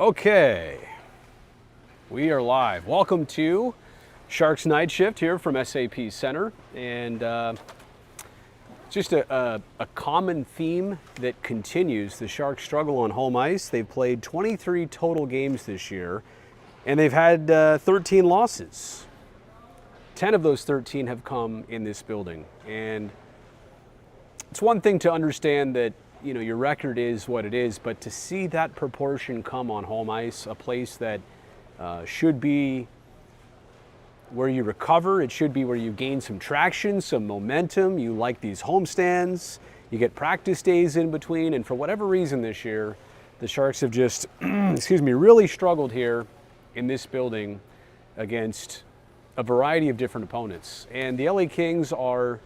Okay, we are live. Welcome to Sharks Night Shift here from SAP Center, and just a common theme that continues. The Sharks struggle on home ice. They've played 23 total games this year, and they've had 13 losses. 10 of those 13 have come in this building, and it's one thing to understand that your record is what it is, but to see that proportion come on home ice, a place that should be where you recover, it should be where you gain some traction, some momentum, you like these homestands, you get practice days in between, and for whatever reason this year, the Sharks have just, really struggled here in this building against a variety of different opponents. And the LA Kings are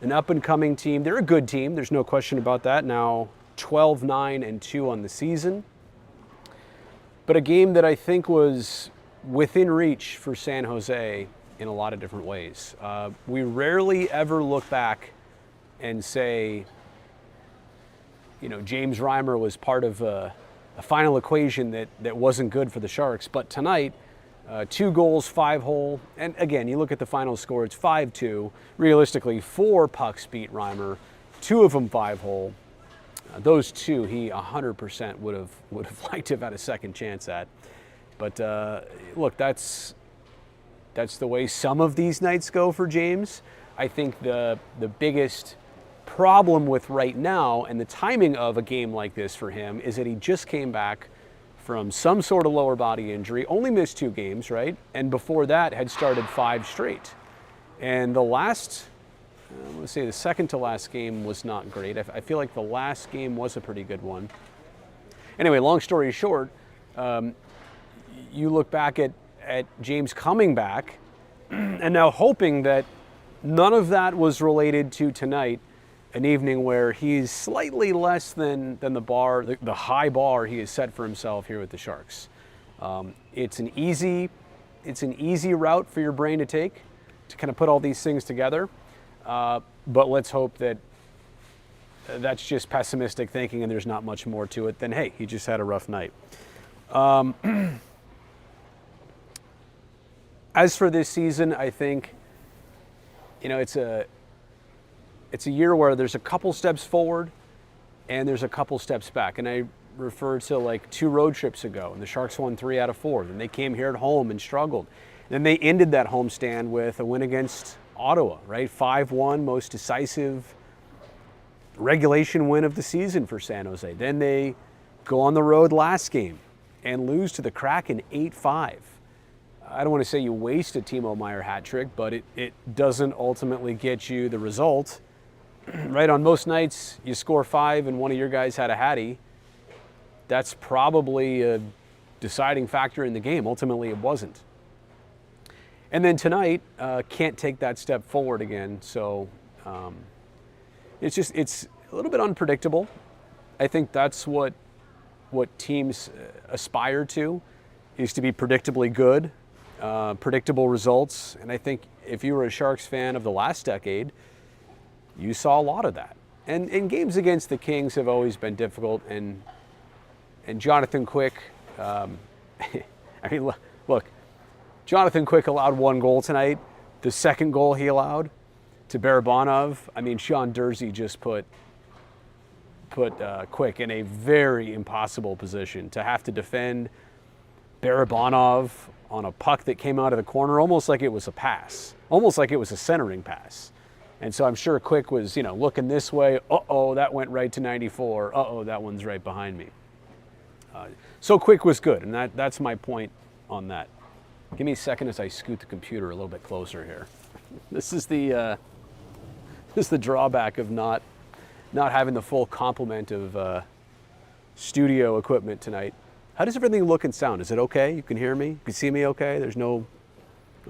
an up-and-coming team. They're a good team, there's no question about that. Now 12-9-2 on the season. But a game that I think was within reach for San Jose in a lot of different ways. We rarely ever look back and say, James Reimer was part of a final equation that wasn't good for the Sharks. But tonight, 2 goals, 5 hole, and again, you look at the final score, it's 5-2. Realistically, 4 pucks beat Reimer, 2 of them 5 hole. Those 2, he 100% would have liked to have had a second chance at. But look, that's the way some of these nights go for James. I think the biggest problem with right now and the timing of a game like this for him is that he just came back from some sort of lower body injury, only missed 2 games, right? And before that had started 5 straight. And the last, let's say the second to last game was not great. I feel like the last game was a pretty good one. Anyway, long story short, you look back at James coming back and now hoping that none of that was related to tonight, an evening where he's slightly less than the high bar he has set for himself here with the Sharks. It's an easy route for your brain to take to kind of put all these things together. But let's hope that that's just pessimistic thinking and there's not much more to it than, hey, he just had a rough night. As for this season, I think, it's a year where there's a couple steps forward and there's a couple steps back. And I refer to like 2 road trips ago, and the Sharks won 3 out of 4. Then they came here at home and struggled. Then they ended that homestand with a win against Ottawa, right? 5-1, most decisive regulation win of the season for San Jose. Then they go on the road last game and lose to the Kraken 8-5. I don't want to say you waste a Timo Meier hat trick, but it doesn't ultimately get you the result. Right, on most nights, you score 5 and one of your guys had a hattie. That's probably a deciding factor in the game. Ultimately, it wasn't. And then tonight, can't take that step forward again. So it's a little bit unpredictable. I think that's what teams aspire to, is to be predictably good, predictable results. And I think if you were a Sharks fan of the last decade, you saw a lot of that. And games against the Kings have always been difficult. And Jonathan Quick, look, Jonathan Quick allowed 1 goal tonight. The second goal he allowed to Barabanov, Sean Durzi just put Quick in a very impossible position to have to defend Barabanov on a puck that came out of the corner, almost like it was a pass, almost like it was a centering pass. And so I'm sure Quick was, looking this way. Uh-oh, that went right to 94. Uh-oh, that one's right behind me. So Quick was good, and that's my point on that. Give me a second as I scoot the computer a little bit closer here. This is the drawback of not having the full complement of studio equipment tonight. How does everything look and sound? Is it okay? You can hear me? You can see me okay? There's no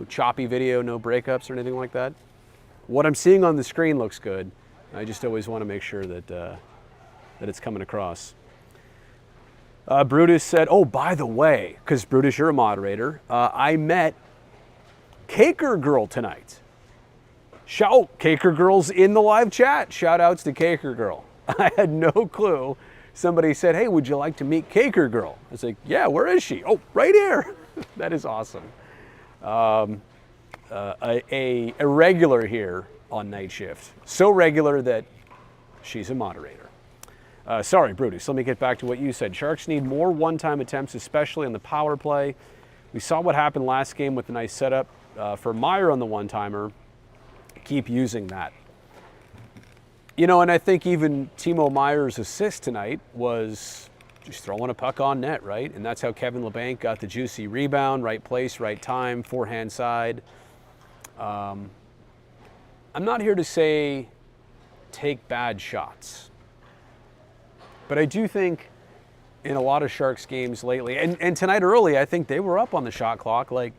choppy video, no breakups or anything like that? What I'm seeing on the screen looks good. I just always want to make sure that it's coming across. Brutus said, oh, by the way, because Brutus, you're a moderator, I met Caker Girl tonight. Shout, Caker Girl's in the live chat. Shout outs to Caker Girl. I had no clue somebody said, hey, would you like to meet Caker Girl? I was like, yeah, where is she? Oh, right here. That is awesome. A regular here on Night Shift. So regular that she's a moderator. Sorry, Brutus, let me get back to what you said. Sharks need more one-time attempts, especially on the power play. We saw what happened last game with a nice setup for Meyer on the one-timer. Keep using that. You know, and I think even Timo Meyer's assist tonight was just throwing a puck on net, right? And that's how Kevin Labanc got the juicy rebound, right place, right time, forehand side. I'm not here to say take bad shots, but I do think in a lot of Sharks games lately, and tonight early, I think they were up on the shot clock like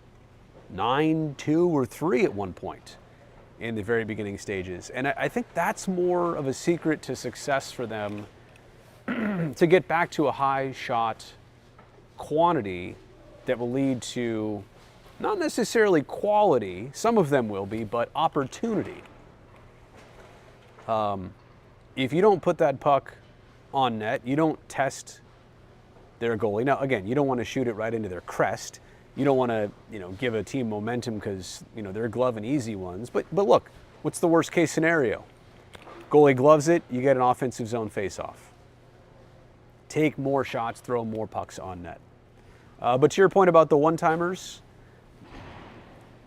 9-2 or 3 at one point in the very beginning stages. And I think that's more of a secret to success for them to get back to a high shot quantity that will lead to not necessarily quality, some of them will be, but opportunity. If you don't put that puck on net, you don't test their goalie. Now, again, you don't want to shoot it right into their crest. You don't want to, give a team momentum because, they're gloving easy ones. But look, what's the worst case scenario? Goalie gloves it, you get an offensive zone faceoff. Take more shots, throw more pucks on net. But to your point about the one-timers,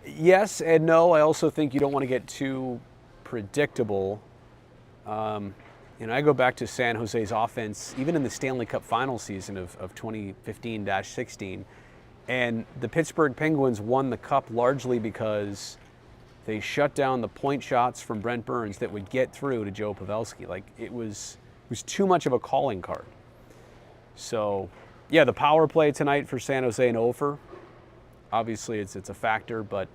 yes and no. I also think you don't want to get too predictable. I go back to San Jose's offense, even in the Stanley Cup final season of 2015-16, and the Pittsburgh Penguins won the cup largely because they shut down the point shots from Brent Burns that would get through to Joe Pavelski. Like, it was too much of a calling card. So, yeah, the power play tonight for San Jose and Ofer, obviously it's a factor, but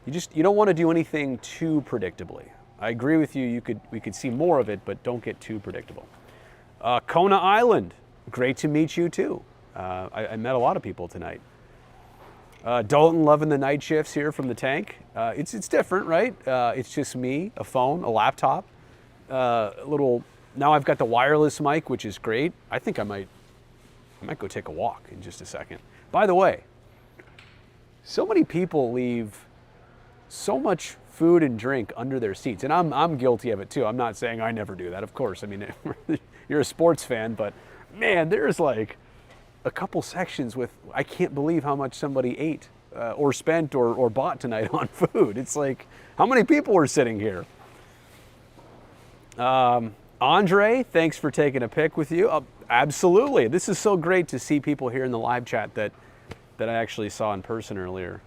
you don't want to do anything too predictably. I agree with you. We could see more of it, but don't get too predictable. Kona Island, great to meet you too. I met a lot of people tonight. Dalton loving the night shifts here from the tank. It's different, right? It's just me, a phone, a laptop, now I've got the wireless mic, which is great. I think I might go take a walk in just a second. By the way, so many people leave so much food and drink under their seats, and I'm guilty of it too. I'm not saying I never do that, of course. I mean, you're a sports fan, but man, there's like a couple sections with, I can't believe how much somebody ate or spent or bought tonight on food. It's like, how many people are sitting here? Andre, thanks for taking a pic with you. Absolutely. This is so great to see people here in the live chat that I actually saw in person earlier.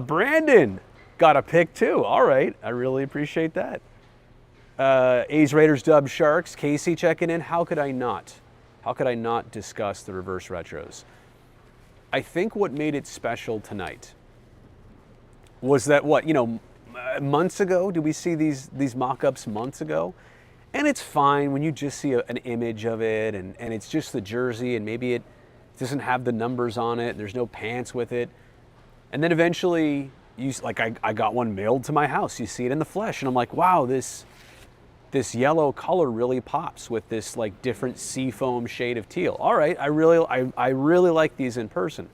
Brandon got a pic too. All right. I really appreciate that. A's, Raiders, Dubs, Sharks. Casey checking in. How could I not discuss the reverse retros? I think what made it special tonight was that months ago, did we see these mock-ups months ago? And it's fine when you just see an image of it and it's just the jersey and maybe it doesn't have the numbers on it. There's no pants with it. And then eventually, I got one mailed to my house. You see it in the flesh and I'm like, wow, this yellow color really pops with this like different seafoam shade of teal. All right, I really like these in person.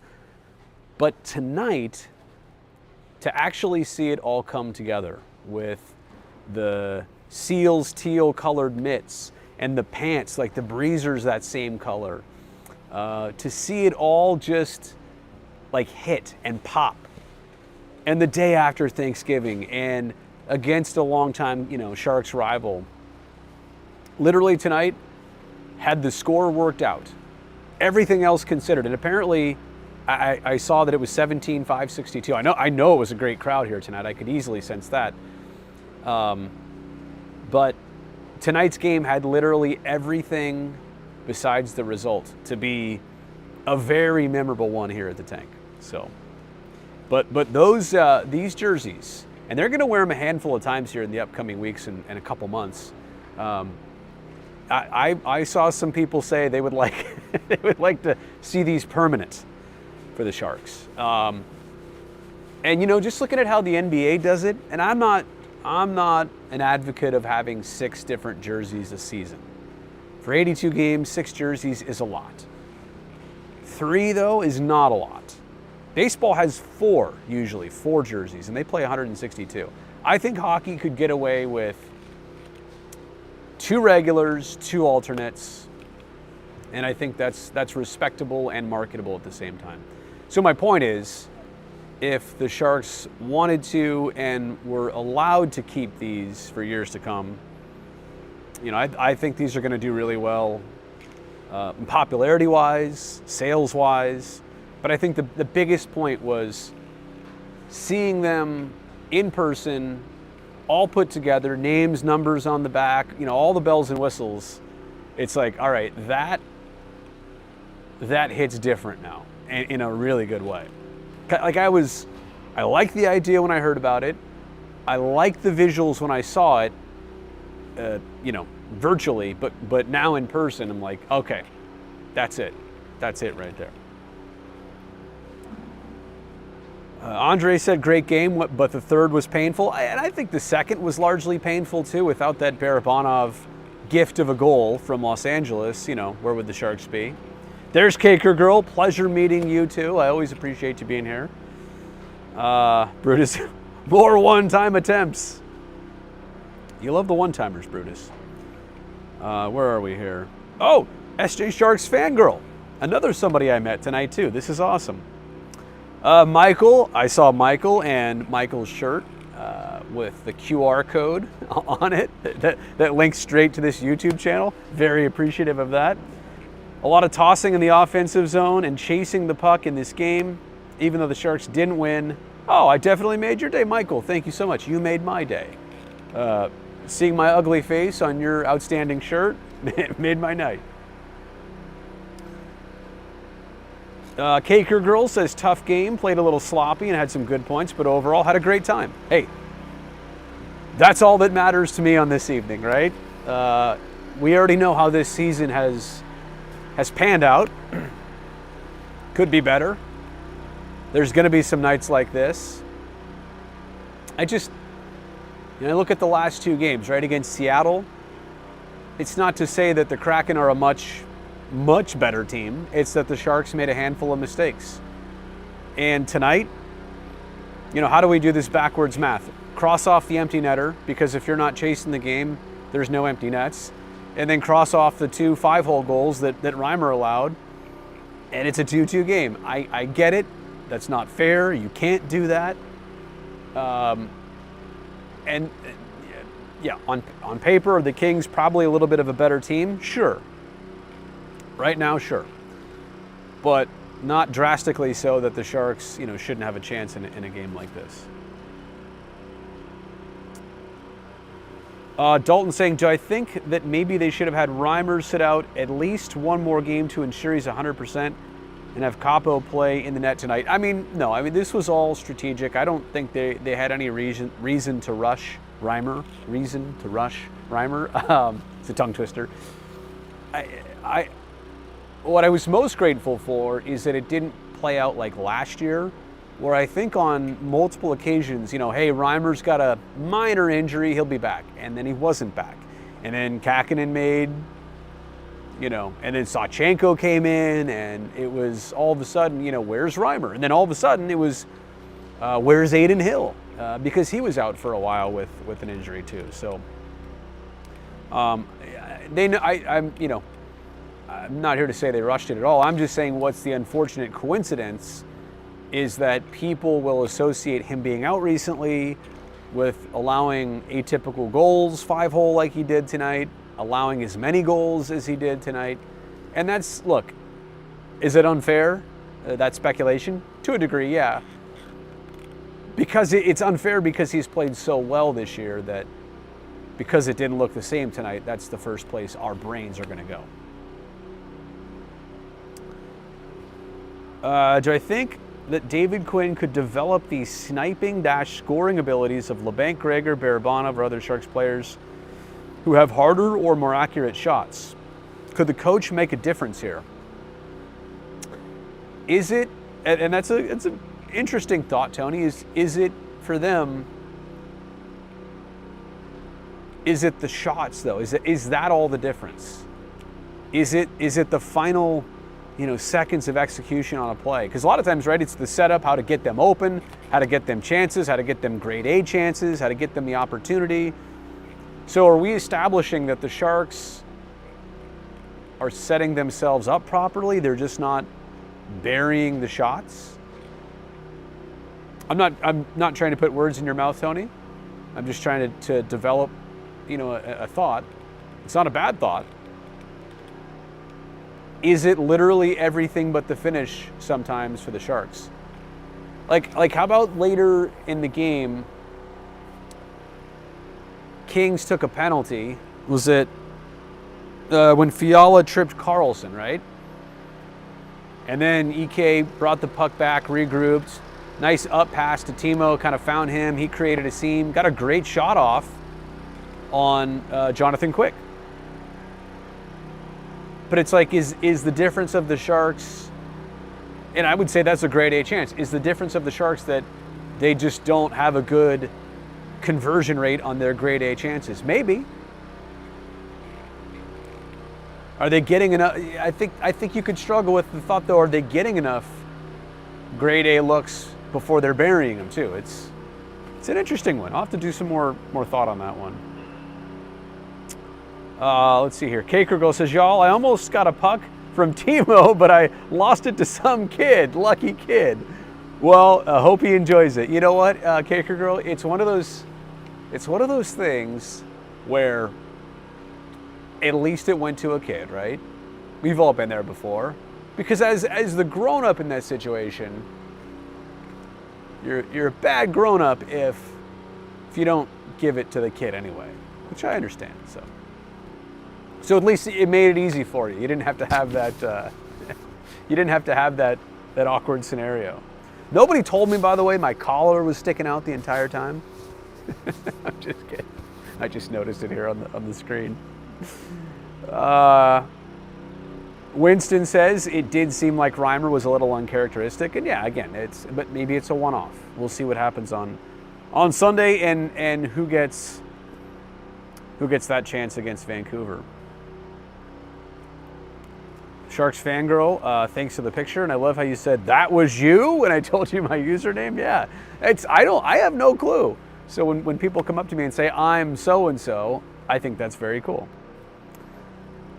But tonight, to actually see it all come together with the Seals teal colored mitts and the pants, like the Breezers that same color, to see it all just like hit and pop. And the day after Thanksgiving and against a longtime, Sharks rival. Literally tonight, had the score worked out, everything else considered, and apparently I saw that it was 17-5-62. I know it was a great crowd here tonight. I could easily sense that. But tonight's game had literally everything besides the result to be a very memorable one here at the Tank. So, but these jerseys, and they're going to wear them a handful of times here in the upcoming weeks and a couple months. I saw some people say they would like to see these permanent for the Sharks. And just looking at how the NBA does it, and I'm not an advocate of having 6 different jerseys a season For 82 games, 6 jerseys is a lot. 3, though, is not a lot. Baseball has 4, usually, 4 jerseys, and they play 162. I think hockey could get away with 2 regulars, 2 alternates, and I think that's respectable and marketable at the same time. So my point is, if the Sharks wanted to and were allowed to keep these for years to come, you know, I think these are going to do really well, popularity-wise, sales-wise. But I think the biggest point was seeing them in person, all put together, names, numbers on the back, you know, all the bells and whistles. It's like, all right, that hits different now in a really good way. Like I liked the idea when I heard about it. I liked the visuals when I saw it, you know, virtually, but now in person, I'm like, okay, that's it. That's it right there. Andre said, great game, but the third was painful. And I think the second was largely painful too, without that Barabanov gift of a goal from Los Angeles. You know, where would the Sharks be? There's Caker Girl. Pleasure meeting you too. I always appreciate you being here. Brutus, more one-time attempts. You love the one-timers, Brutus. Where are we here? Oh, SJ Sharks fangirl. Another somebody I met tonight too. This is awesome. Michael, I saw Michael and Michael's shirt with the QR code on it that links straight to this YouTube channel. Very appreciative of that. A lot of tossing in the offensive zone and chasing the puck in this game, even though the Sharks didn't win. Oh, I definitely made your day, Michael. Thank you so much. You made my day. Seeing my ugly face on your outstanding shirt made my night. Caker Girl says, tough game, played a little sloppy and had some good points, but overall had a great time. Hey, that's all that matters to me on this evening, right? We already know how this season has panned out. Could be better. There's going to be some nights like this. I look at the last 2 games, right, against Seattle. It's not to say that the Kraken are a much better team. It's that the Sharks made a handful of mistakes. And tonight, you know, how do we do this backwards math? Cross off the empty netter, because if you're not chasing the game, there's no empty nets. And then cross off the 2 5-hole goals that Reimer allowed, and it's a 2-2 game. I get it. That's not fair. You can't do that. And yeah, on paper, the Kings probably a little bit of a better team. Sure. Right now, sure. But not drastically so that the Sharks, you know, shouldn't have a chance in a game like this. Dalton saying, do I think that maybe they should have had Reimer sit out at least one more game to ensure he's 100% and have Capo play in the net tonight? I mean, no. I mean, this was all strategic. I don't think they had any reason to rush Reimer. Reason to rush Reimer. It's a tongue twister. What I was most grateful for is that it didn't play out like last year, where I think on multiple occasions, you know, hey, Reimer's got a minor injury, he'll be back. And then he wasn't back. And then Kakinen made, you know, and then Sawchenko came in, and it was all of a sudden, you know, where's Reimer? And then all of a sudden it was, where's Adin Hill? Because he was out for a while with an injury too. So they know, I'm not here to say they rushed it at all. I'm just saying what's the unfortunate coincidence is that people will associate him being out recently with allowing atypical goals, 5-hole like he did tonight, allowing as many goals as he did tonight. And that's, look, is it unfair? That's speculation? To a degree, yeah. Because it's unfair because he's played so well this year that because it didn't look the same tonight, that's the first place our brains are going to go. Do I think that David Quinn could develop the sniping-scoring abilities of Labanc, Gregor, Barabanov, or other Sharks players who have harder or more accurate shots? Could the coach make a difference here? Is it, and it's an interesting thought, Tony, is it for them, is it the shots though? Is that all the difference? Is it the final, seconds of execution on a play? Because a lot of times, right, it's the setup, how to get them open, how to get them chances, how to get them grade A chances, how to get them the opportunity. So are we establishing that the Sharks are setting themselves up properly? They're just not burying the shots? I'm not trying to put words in your mouth, Tony. I'm just trying to develop, a thought. It's not a bad thought. Is it literally everything but the finish sometimes for the Sharks? Like how about later in the game, Kings took a penalty. Was it when Fiala tripped Carlson, right? And then EK brought the puck back, regrouped. Nice up pass to Timo, kind of found him. He created a seam, got a great shot off on Jonathan Quick. But it's like, is the difference of the Sharks, and I would say that's a grade A chance, is the difference of the Sharks that they just don't have a good conversion rate on their grade A chances? Maybe. Are they getting enough? I think you could struggle with the thought, though, are they getting enough grade A looks before they're burying them too? It's an interesting one. I'll have to do some more thought on that one. Let's see here. Kakergirl says, y'all, I almost got a puck from Timo, but I lost it to some kid. Lucky kid. Well, hope he enjoys it. You know what, Kakergirl? It's one of those things where at least it went to a kid, right? We've all been there before. Because as the grown-up in that situation, you're a bad grown-up if you don't give it to the kid anyway, which I understand. So at least it made it easy for you. You didn't have to have that. You didn't have to have that awkward scenario. Nobody told me, by the way, my collar was sticking out the entire time. I'm just kidding. I just noticed it here on the screen. Winston says it did seem like Reimer was a little uncharacteristic, and yeah, again, but maybe it's a one-off. We'll see what happens on Sunday, and who gets that chance against Vancouver. Sharks fangirl, thanks for the picture, and I love how you said that was you when I told you my username. Yeah, I have no clue. So when people come up to me and say I'm so and so, I think that's very cool.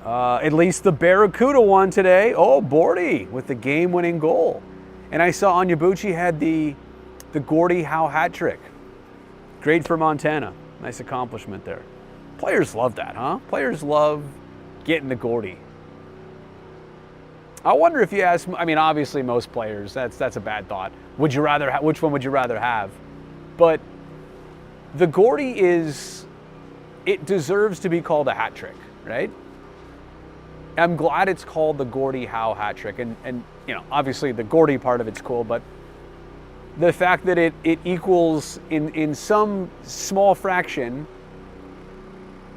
At least the Barracuda won today. Oh, Bordy with the game-winning goal, and I saw Onyebuchi had the Gordie Howe hat trick. Great for Montana. Nice accomplishment there. Players love that, huh? Players love getting the Gordie. I wonder if you ask, I mean, obviously most players, that's a bad thought. Would you rather which one would you rather have? But the Gordie it deserves to be called a hat trick, right? I'm glad it's called the Gordie Howe hat trick. And obviously the Gordie part of it's cool, but the fact that it equals in some small fraction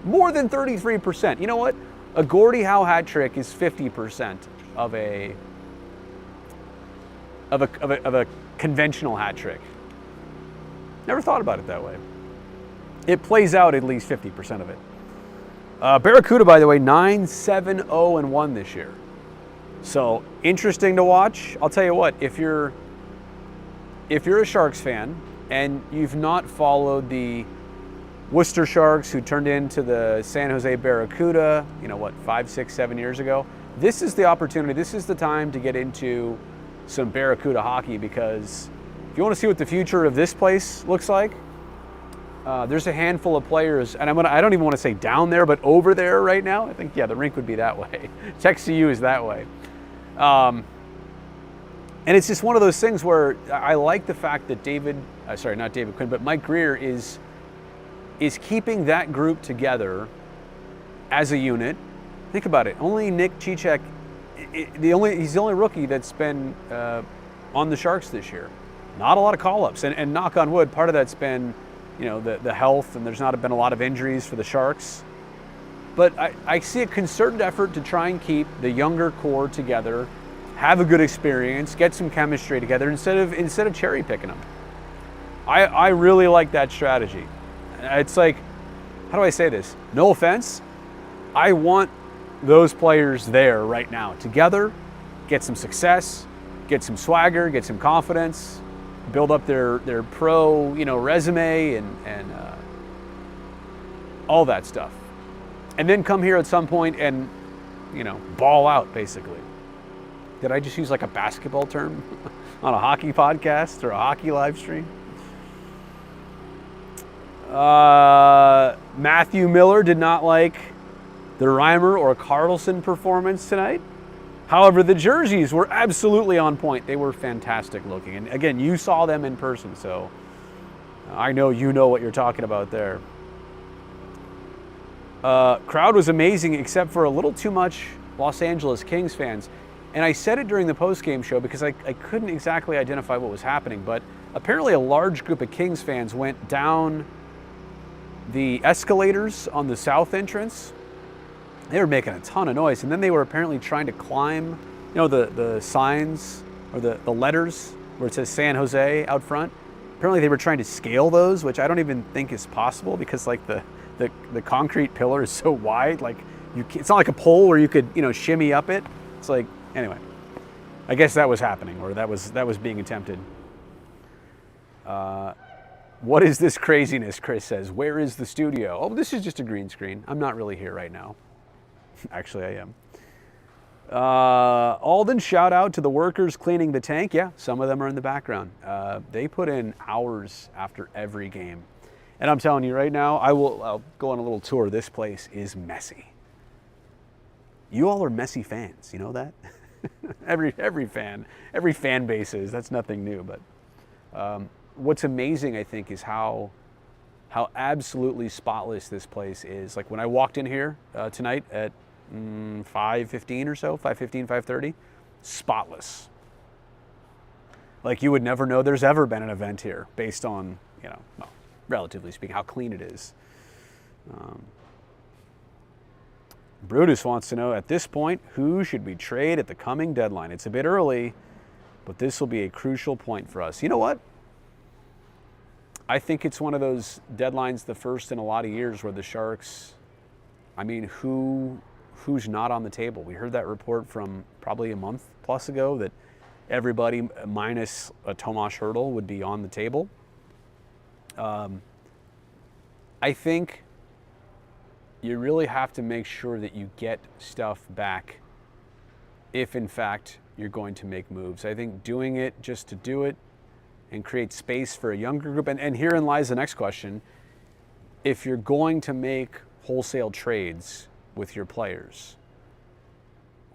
more than 33%. You know what? A Gordie Howe hat trick is 50% of a conventional hat trick. Never thought about it that way. It plays out at least 50% of it. Barracuda, by the way, 9-7-0-1 this year. So interesting to watch. I'll tell you what, if you're a Sharks fan and you've not followed the Worcester Sharks, who turned into the San Jose Barracuda, 5, 6, 7 years ago, this is the opportunity, this is the time to get into some Barracuda hockey, because if you want to see what the future of this place looks like, there's a handful of players, and I don't even want to say down there, but over there right now. I think, the rink would be that way. Text to you is that way. And it's just one of those things where I like the fact that not David Quinn, but Mike Grier is keeping that group together as a unit. Think about it. Only Nick Cicek, he's the only rookie that's been on the Sharks this year. Not a lot of call-ups, and knock on wood, part of that's been the health, and there's not been a lot of injuries for the Sharks. But I see a concerted effort to try and keep the younger core together, have a good experience, get some chemistry together instead of cherry picking them. I really like that strategy. It's like, how do I say this? No offense. I want those players there right now together, get some success, get some swagger, get some confidence, build up their pro resume and all that stuff, and then come here at some point and ball out basically. Did I just use like a basketball term on a hockey podcast or a hockey live stream? Matthew Miller did not like the Reimer or Carlson performance tonight. However, the jerseys were absolutely on point. They were fantastic looking. And again, you saw them in person, so I know you know what you're talking about there. Crowd was amazing, except for a little too much Los Angeles Kings fans. And I said it during the post-game show because I couldn't exactly identify what was happening, but apparently a large group of Kings fans went down the escalators on the south entrance. They were making a ton of noise, and then they were apparently trying to climb, the signs or the letters where it says San Jose out front. Apparently they were trying to scale those, which I don't even think is possible because like the concrete pillar is so wide, like it's not like a pole where you could shimmy up it. It's like, anyway, I guess that was happening, or that was being attempted. What is this craziness? Chris says. Where is the studio? Oh, this is just a green screen. I'm not really here right now. Actually, I am. Alden, shout out to the workers cleaning the tank. Yeah, some of them are in the background. They put in hours after every game. And I'm telling you right now, I'll go on a little tour. This place is messy. You all are messy fans. You know that? every fan base is. That's nothing new. But what's amazing, I think, is how absolutely spotless this place is. Like when I walked in here tonight at 5:15 or so, 5:15, 5:30, spotless. Like you would never know there's ever been an event here based on, well, relatively speaking, how clean it is. Brutus wants to know, at this point, who should we trade at the coming deadline? It's a bit early, but this will be a crucial point for us. You know what? I think it's one of those deadlines, the first in a lot of years, where the Sharks, who's not on the table? We heard that report from probably a month plus ago that everybody minus Tomas Hertl would be on the table. I think you really have to make sure that you get stuff back if, in fact, you're going to make moves. I think doing it just to do it and create space for a younger group, and herein lies the next question. If you're going to make wholesale trades with your players,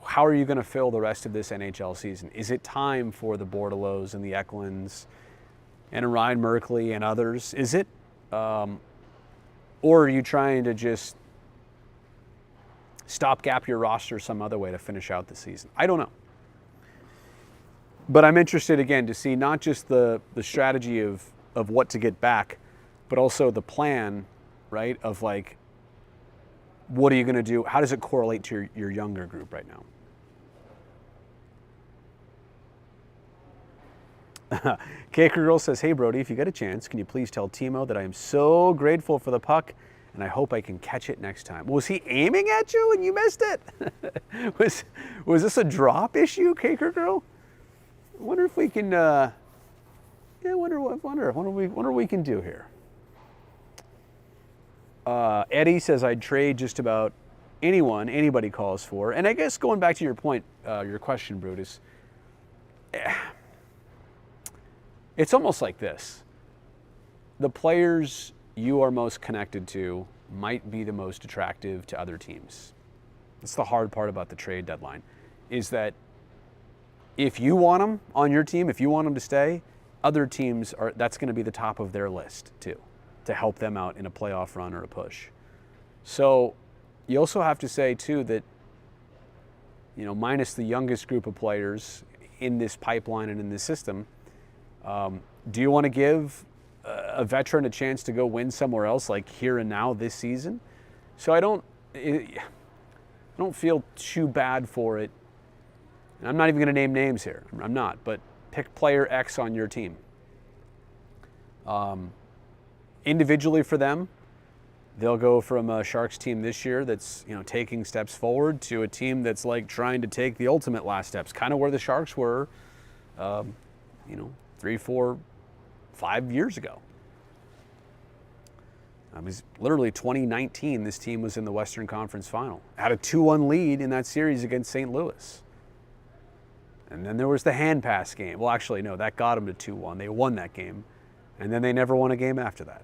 how are you going to fill the rest of this NHL season? Is it time for the Bordelots and the Eklunds and a Ryan Merkley and others? Is it? Or are you trying to just stopgap your roster some other way to finish out the season? I don't know. But I'm interested, again, to see not just the strategy of what to get back, but also the plan, right, of like, what are you going to do? How does it correlate to your younger group right now? Caker Girl says, hey, Brody, if you get a chance, can you please tell Timo that I am so grateful for the puck and I hope I can catch it next time. Was he aiming at you and you missed it? was this a drop issue, Caker Girl? I wonder if we can, I wonder what we can do here. Eddie says I'd trade just about anyone anybody calls for. And I guess going back to your point, your question, Brutus, it's almost like this. The players you are most connected to might be the most attractive to other teams. That's the hard part about the trade deadline, is that if you want them on your team, if you want them to stay, other teams that's going to be the top of their list too, to help them out in a playoff run or a push. So you also have to say too that, minus the youngest group of players in this pipeline and in this system, do you want to give a veteran a chance to go win somewhere else, like here and now this season? So I don't feel too bad for it. And I'm not even going to name names here. I'm not, but pick player X on your team. Individually for them, they'll go from a Sharks team this year that's, taking steps forward to a team that's like trying to take the ultimate last steps, kind of where the Sharks were, 3, 4, 5 years ago. It was literally 2019, this team was in the Western Conference Final. Had a 2-1 lead in that series against St. Louis. And then there was the hand pass game. Well, actually, no, that got them to 2-1. They won that game. And then they never won a game after that.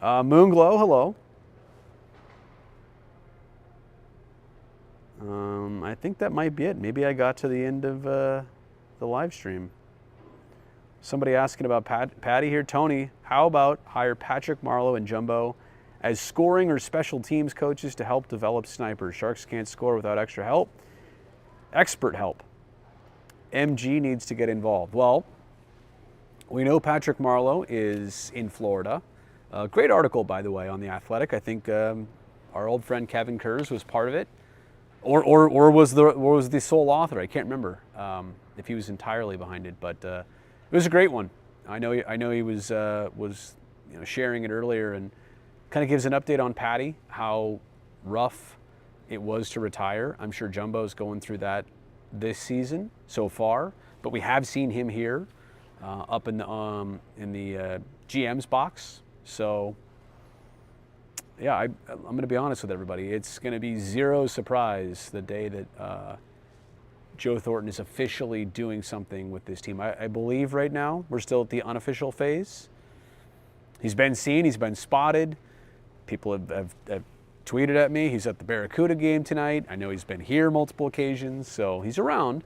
Moonglow, hello. I think that might be it. Maybe I got to the end of the live stream. Somebody asking about Patty here. Tony, how about hire Patrick Marleau and Jumbo as scoring or special teams coaches to help develop snipers? Sharks can't score without extra help. Expert help. MG needs to get involved. Well, we know Patrick Marleau is in Florida. Great article, by the way, on The Athletic. I think our old friend Kevin Kurz was part of it. Or was the sole author. I can't remember if he was entirely behind it, but it was a great one. I know he was sharing it earlier, and kind of gives an update on Patty, how rough it was to retire. I'm sure Jumbo's going through that this season so far, but we have seen him here up in the GM's box. So yeah, I'm going to be honest with everybody. It's going to be zero surprise the day that Joe Thornton is officially doing something with this team. I believe right now we're still at the unofficial phase. He's been seen, he's been spotted. People have tweeted at me. He's at the Barracuda game tonight. I know he's been here multiple occasions, so he's around.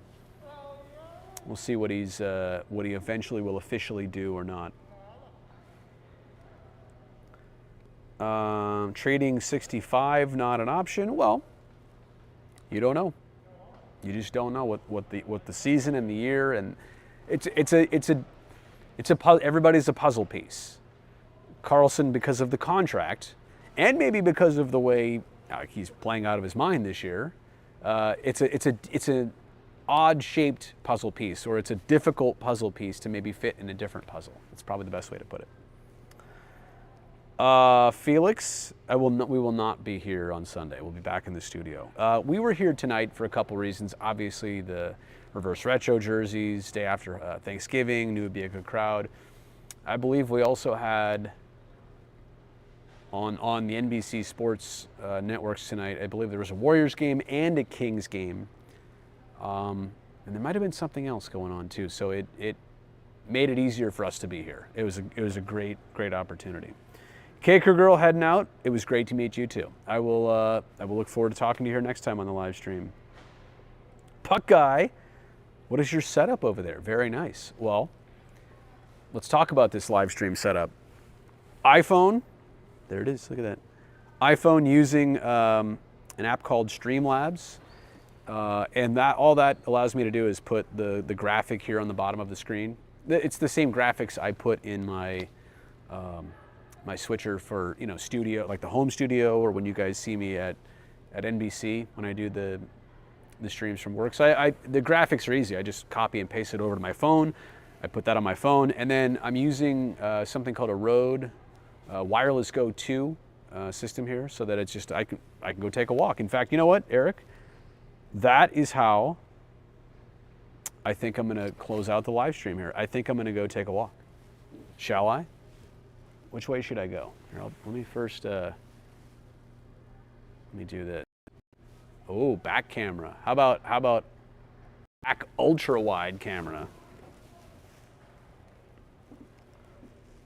We'll see what he eventually will officially do or not. Trading 65 not an option. Well, you don't know. You just don't know what the season and the year, and everybody's a puzzle piece. Carlson, because of the contract, and maybe because of the way he's playing out of his mind this year, it's an odd-shaped puzzle piece, or it's a difficult puzzle piece to maybe fit in a different puzzle. That's probably the best way to put it. Felix, we will not be here on Sunday. We'll be back in the studio. We were here tonight for a couple reasons. Obviously, the reverse retro jerseys, day after Thanksgiving, knew it would be a good crowd. I believe we also had on the NBC Sports networks tonight, I believe there was a Warriors game and a Kings game. And there might have been something else going on too. So it made it easier for us to be here. It was a great opportunity. Caker Girl heading out. It was great to meet you too. I will look forward to talking to you here next time on the live stream. Puck Guy, what is your setup over there? Very nice. Well, let's talk about this live stream setup. iPhone, there it is, look at that. iPhone using an app called Streamlabs. And all that allows me to do is put the graphic here on the bottom of the screen. It's the same graphics I put in my my switcher for studio, like the home studio, or when you guys see me at NBC when I do the streams from work. So the graphics are easy. I just copy and paste it over to my phone. I put that on my phone, and then I'm using something called a Rode Wireless Go 2 system here, so that it's just I can go take a walk. In fact, you know what, Eric? That is how I think I'm going to close out the live stream here. I think I'm going to go take a walk. Shall I? Which way should I go? Here, let me first, let me do this. Oh, back camera. How about back ultra wide camera?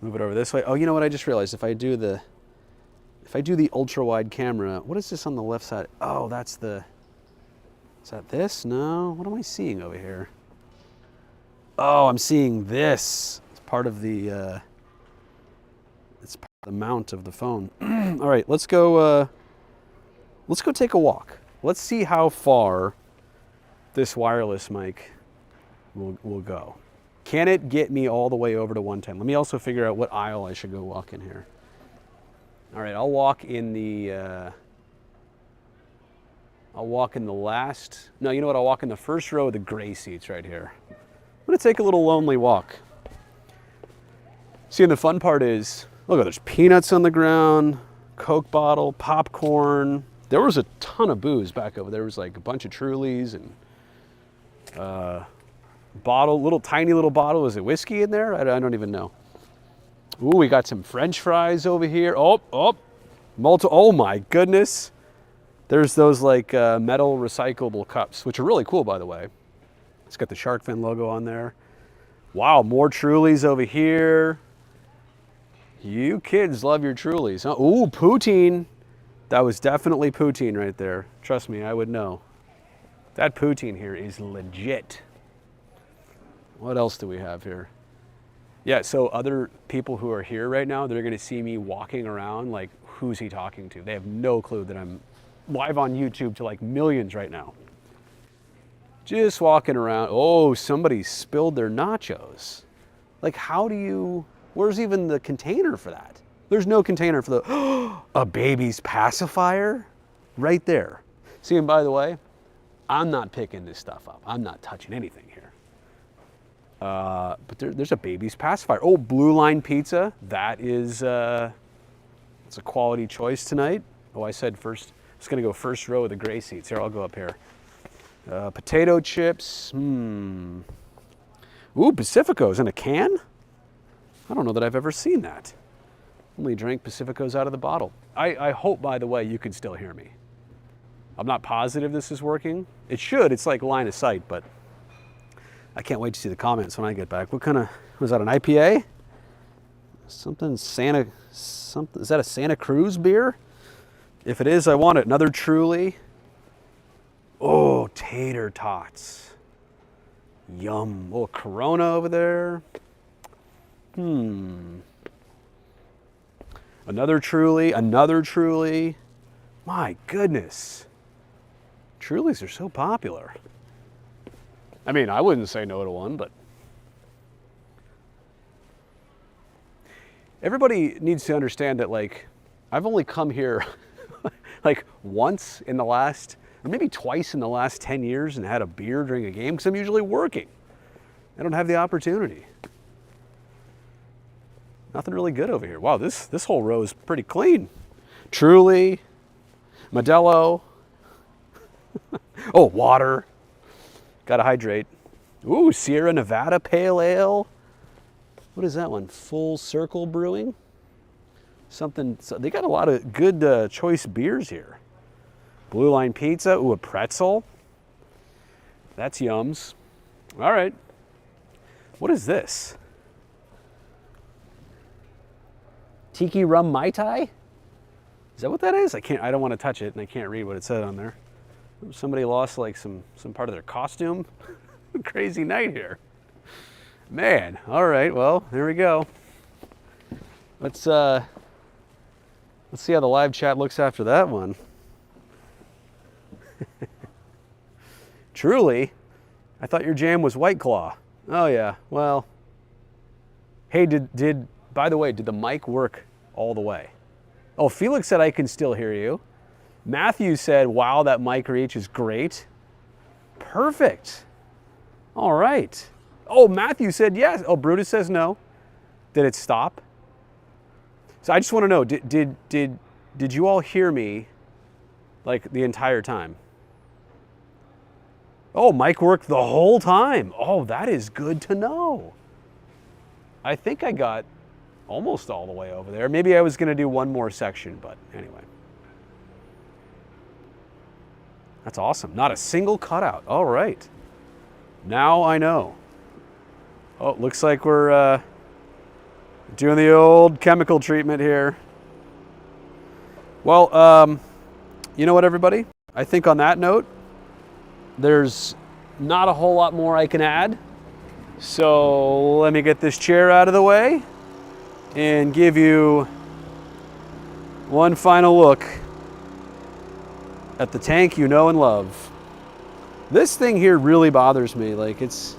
Move it over this way. Oh, you know what? I just realized if I do the ultra wide camera, what is this on the left side? Oh, is that this? No. What am I seeing over here? Oh, I'm seeing this. It's part of the mount of the phone. All right, let's go take a walk. Let's see how far this wireless mic will go. Can it get me all the way over to 110? Let me also figure out what aisle I should go walk in here. All right, I'll walk in the last, no, you know what? I'll walk in the first row of the gray seats right here. I'm gonna take a little lonely walk. See, and the fun part is, Look, there's peanuts on the ground, Coke bottle, popcorn. There was a ton of booze back over there. There was like a bunch of Trulies and bottle, tiny little bottle. Is it whiskey in there? I don't even know. Ooh, we got some French fries over here. Oh, my goodness. There's those like metal recyclable cups, which are really cool, by the way. It's got the shark fin logo on there. Wow, more Trulies over here. You kids love your Trulies, huh? Ooh, poutine. That was definitely poutine right there. Trust me, I would know. That poutine here is legit. What else do we have here? Yeah, so other people who are here right now, they're gonna see me walking around like, who's he talking to? They have no clue that I'm live on YouTube to like millions right now. Just walking around. Oh, somebody spilled their nachos. Like, how do you, where's even the container for that? There's no container for the, a baby's pacifier? Right there. See, and by the way, I'm not picking this stuff up. I'm not touching anything here. But there's a baby's pacifier. Oh, Blue Line Pizza. That is, it's a quality choice tonight. Oh, I said first, I was gonna go first row of the gray seats. Here, I'll go up here. Potato chips. Ooh, Pacifico's in a can? I don't know that I've ever seen that. Only drank Pacifico's out of the bottle. I hope, by the way, you can still hear me. I'm not positive this is working. It should, it's like line of sight, but I can't wait to see the comments when I get back. What kind of, was that an IPA? Something is that a Santa Cruz beer? If it is, I want it. Another Truly. Oh, tater tots. Yum. Oh, Corona over there. Another Truly. My goodness. Trulies are so popular. I mean, I wouldn't say no to one, but everybody needs to understand that, like, I've only come here like once in the last, or maybe twice in the last 10 years and had a beer during a game because I'm usually working. I don't have the opportunity. Nothing really good over here. Wow, this whole row is pretty clean. Truly, Modelo. Oh, water. Gotta hydrate. Ooh, Sierra Nevada Pale Ale. What is that one? Full Circle Brewing? Something, they got a lot of good choice beers here. Blue Line Pizza. Ooh, a pretzel. That's yums. All right. What is this? Tiki Rum Mai Tai? Is that what that is? I don't want to touch it and I can't read what it said on there. Somebody lost like some part of their costume. Crazy night here. Man, all right, well, there we go. Let's see how the live chat looks after that one. Truly? I thought your jam was White Claw. Oh yeah, well. Hey, by the way, did the mic work all the way? Oh, Felix said I can still hear you. Matthew said, wow, that mic reach is great. Perfect. All right. Oh, Matthew said yes. Oh, Brutus says no. Did it stop? So I just want to know, did you all hear me like the entire time? Oh, mic worked the whole time. Oh, that is good to know. I think I got almost all the way over there. Maybe I was going to do one more section, but anyway. That's awesome. Not a single cutout. All right. Now I know. Oh, looks like we're doing the old chemical treatment here. Well, you know what, everybody? I think on that note, there's not a whole lot more I can add. So let me get this chair out of the way and give you one final look at the tank you know and love. This thing here really bothers me. Like it's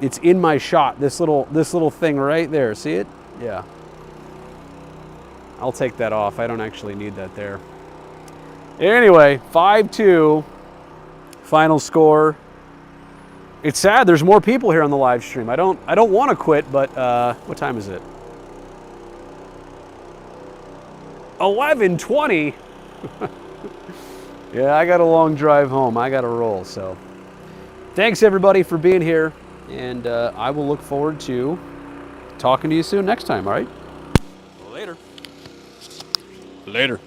in my shot. This little thing right there. See it? Yeah. I'll take that off. I don't actually need that there. Anyway, 5-2 final score. It's sad there's more people here on the live stream. I don't want to quit, but what time is it? 11:20. Yeah, I got a long drive home. I got to roll. So thanks everybody for being here. And I will look forward to talking to you soon next time. All right. Later. Later.